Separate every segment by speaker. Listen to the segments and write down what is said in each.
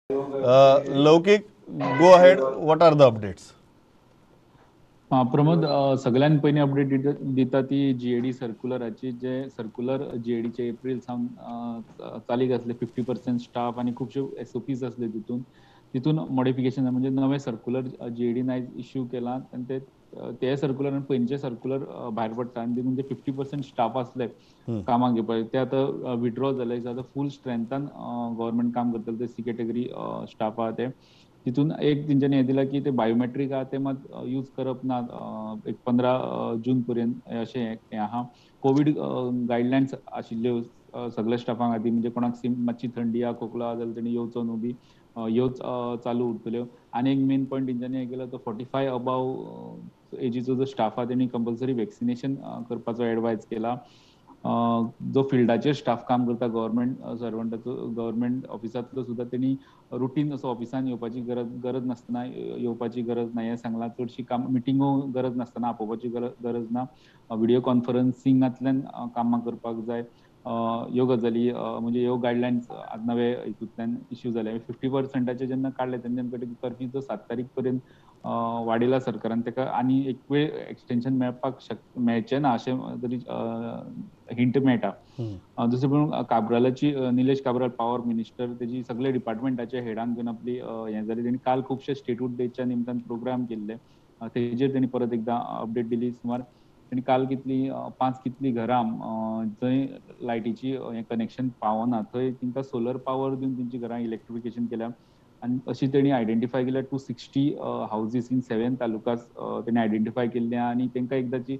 Speaker 1: Laukik, go ahead. What are the updates?
Speaker 2: Pramod, सगळ्यान पयलीं update दिता ती जीएडी सर्क्युलराची, जे सर्क्युलर जीएडीचे एप्रिल सावन चालीक आसले 50% स्टाफ आनी खुबश्यो एसओपीज आसले तितून मॉडिफिकेशन म्हणजे नवे सर्क्युलर जीएडीन आयज इश्यू केला आनी ते सर्क्युलर पयलींचे सर्क्युलर भायर पडटा आनी म्हणजे 50% स्टाफ आसले कामाक घेवपाक, ते आतां विड्रॉ जाले. आतां फूल स्ट्रेंथान गव्हर्मेंट काम करतले ते सी कॅटेगरी स्टाफ आहा ते. तितून एक तेंच्यांनी हे दिला की ते बायोमेट्रीक आहा ते मात यूज करप ना एक 15 जून पर्यंत अशें हें आहा. कोविड गायडलायन्स आशिल्ल्यो सगळ्या स्टाफांक खातीर, म्हणजे कोणाक मातशी थंडी आहा, खोकला आहा जाल्यार तेणी येवचो न्हू बी, ह्योच चालू उरतल्यो. आनी एक मेन पॉयंट तेंच्यांनी हे केलो तो 45 अबाव एजीचो जो स्टाफ आहा तेणी कंपल्सरी वॅक्सिनेशन करपाचो एडवायज केला. जो फिल्डाचेर स्टाफ काम करता गव्हर्मेंट सर्वंटाचो, गव्हर्मेंट ऑफिसांतलो सुद्दां तेणी रुटीन असो ऑफिसान येवपाची गरज नासतना येवपाची गरज ना हें सांगलां. चडशी काम मिटिंगो गरज नासतना आपोवपाची गरज ना, व्हिडिओ कॉन्फरन्सिंगांतल्यान कामां करपाक जाय. ह्यो गजाली म्हणजे ह्यो गायडलायन्स नवे हितूंतल्यान इश्यू जाले. 50%चे जेन्ना काडले तेन्ना कर्फ्यूचो 7 तारीख पर्यंत वाडयला सरकारान. तेका आनी एक वेळ एक्सटेन्शन मेळचें ना अशें तरी हिंट मेळटा. दुसरे पळोवन काब्रालाची निलेश काब्राल पॉवर मिनिस्टर, तेजी सगळे डिपार्टमेंटाच्या हेडांक घेवन आपली हें जाली. तेणी काल खुबशे स्टेटहूड डेच्या निमतान प्रोग्राम केल्ले, तेजेर तेणी परत एकदां अपडेट दिली. सुमार तेणी काल कितली 5 कितली घरां जंय लायटीची कनेक्शन पावना थंय तांकां सोलर पॉवर दिवन तेंची घरां इलेक्ट्रिफिकेशन केल्या. आनी अशी तेणी आयडेंटिफाय केल्या 260 हाऊजीस इन 7 तालुकास तेणी आयडेंटिफाय केल्ल्या. आनी तांकां एकदांची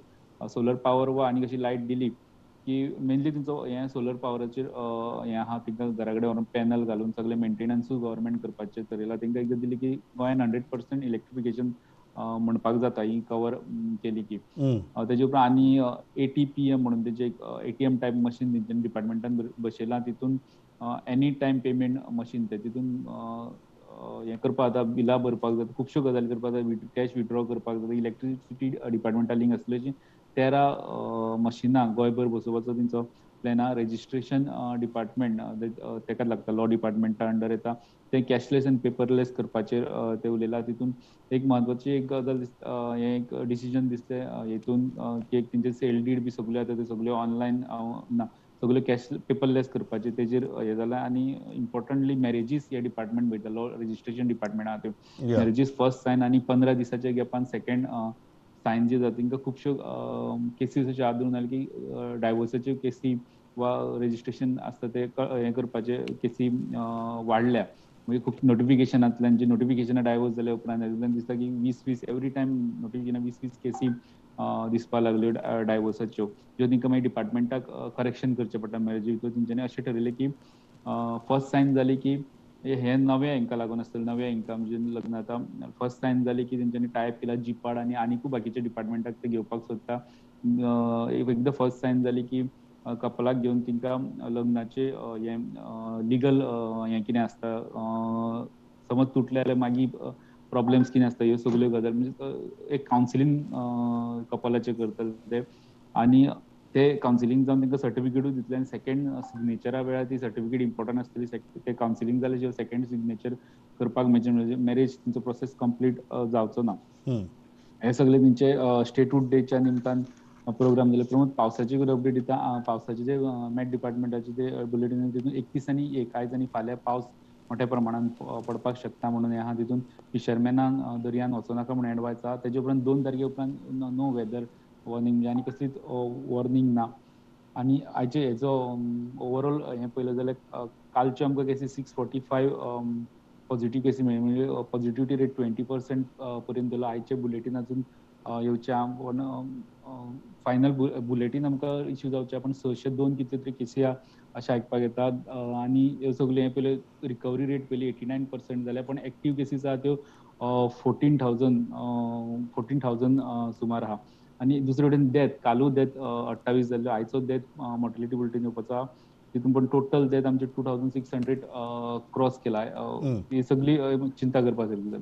Speaker 2: सोलर पॉवर वा आनी कशी लायट दिली की मेनली तेंचो हें सोलर पॉवराचेर हें आहा, तांकां घरा कडेन व्हरून पॅनल घालून सगळे मेंटेनन्सूय गव्हर्मेंट करपाचें थरयलां. तांकां एकदां दिली की गोंयान 100% इलेक्ट्रिफिकेशन म्हणपाक जाता ही कवर केली की. तेजे उपरांत आनी एटीपीएम म्हणून तेजे एक एटीएम टायप मशीन तेंच्यांनी डिपार्टमेंटान बसयलां. तितून एनी टायम पेमेंट मशीन तितून हें करपाक जाता, बिलां भरपाक जाता, खुबश्यो गजाली करपाक जाता, कॅश विथड्रॉ करपाक जाता. इलेक्ट्रिसिटी डिपार्टमेंटान लिंक आसलेली 13 मशिनां गोंयभर बसोवपाचो तेंचो प्लॅन आहा. रजिस्ट्रेशन डिपार्टमेंट तेका लागता, लॉ डिपार्टमेंटा अंडर येता. ते कॅशलेस आनी पेपरलेस करपाचेर ते उलयला. तितून एक म्हत्वाची एक गजाल हें एक डिसिजन दिसलें हेतून की एक तेंचे सेल डीड बी सगल्यो आतां त्यो सगल्यो ऑनलायन ना, सगल्यो कॅश पेपरलेस करपाचेर तेजेर हें जालां. आनी इम्पॉर्टंटली मॅरेजीस हे डिपार्टमेंट पळयता, लॉ रजिस्ट्रेशन डिपार्टमेंट आहा त्यो. मॅरेजीस फर्स्ट सायन आनी 15 दिसाच्या गॅपान सेकंड सायन जी जाता. तांकां खुबश्यो केसीस अश्यो आदळून आयल्यो की डायवोर्साच्यो केसी वा रजिस्ट्रेशन आसता ते हें करपाचे केसी वाडल्या. म्हणजे खूब नोटिफिकेशनांतल्यान जी नोटिफिकेशनां डायवोर्स जाल्या उपरांत दिसता की 20 एवरी टायम नोटिफिकेशनां 20 केसी दिसपाक लागल्यो डायवोर्साच्यो, ज्यो तांकां मागीर डिपार्टमेंटाक करेक्शन करचें पडटा मॅरेजी. तेंच्यांनी अशें ठरयलें की फर्स्ट सायन जाली की हे नव्या हांकां लागून आसतलें, नव्या हांकां म्हणजे लग्न आतां फर्स्ट सायन जाली की तेंच्यांनी टायप केला जीपाड आनी आनीकूय बाकीच्या डिपार्टमेंटाक ते घेवपाक सोदता. एकदां फर्स्ट सायन जाली की कपलाक घेवन तांकां लग्नाचे हें लिगल हें कितें आसता, समज तुटलें जाल्यार मागीर प्रॉब्लेम्स कितें आसता, ह्यो सगल्यो गजाली म्हणजे एक कावन्सिलींग कपलाचें करतले ते. आनी ते कावन्सिलींग जावन तांकां सर्टिफिकेटूय दितले. आनी सेकंड सिग्नेचरा वेळार ती सर्टिफिकेट इम्पॉर्टंट आसतली. ते कावन्सिलींग जाले शिवाय सेकंड सिग्नेचर करपाक मेळचें म्हणजे मॅरेज तुमचो प्रोसेस कंप्लीट जावचो ना. हे सगळे तेंचे स्टेटहूड डेच्या निमतान प्रोग्राम जाले. प्रमोद, पावसाची अपडेट दिता. पावसाचे जे मॅट डिपार्टमेंटाचे ते बुलेटिन तितून 31 आनी 1 आयज आनी फाल्यां पावस मोठ्या प्रमाणान पडपाक शकता म्हणून हें आहा. तितून फिशरमॅनांक दर्यान वचूं नाका म्हणून एडवायस आहा. तेजे उपरांत 2 तारखे उपरांत नो वेदर वॉर्निंग आनी कसलीच वॉर्निंग ना. आनी आयचे हेचो ओवरऑल हें पळयलें जाल्यार कालच्यो आमकां केसीस 645 पॉझिटिव्ह केसी मेळ्ळी, म्हणजे पॉझिटिव्हिटी रेट 20% पर्यंत गेलो. आयचे बुलेटिनांतून येवच्या फायनल बुलेटीन आमकां इश्यू जावचे पण 602 कितले तरी केसी अशें आयकपाक येता. आनी ह्यो सगल्यो हें पयलें रिकवरी रेट पयली 89% जाल्या, पण एक्टीव केसीस आहा त्यो 14,000 सुमार आहा. आनी दुसरे कडेन डेथ, कालूय डेथ 28 जाल्यो. आयचो डेथ मॉर्टेलिटी बुलेटीन येवपाचो आहा. तितून पण टोटल डेथ आमचे 2600 क्रॉस केला. ही सगळी चिंता करपा सारकी गजाल.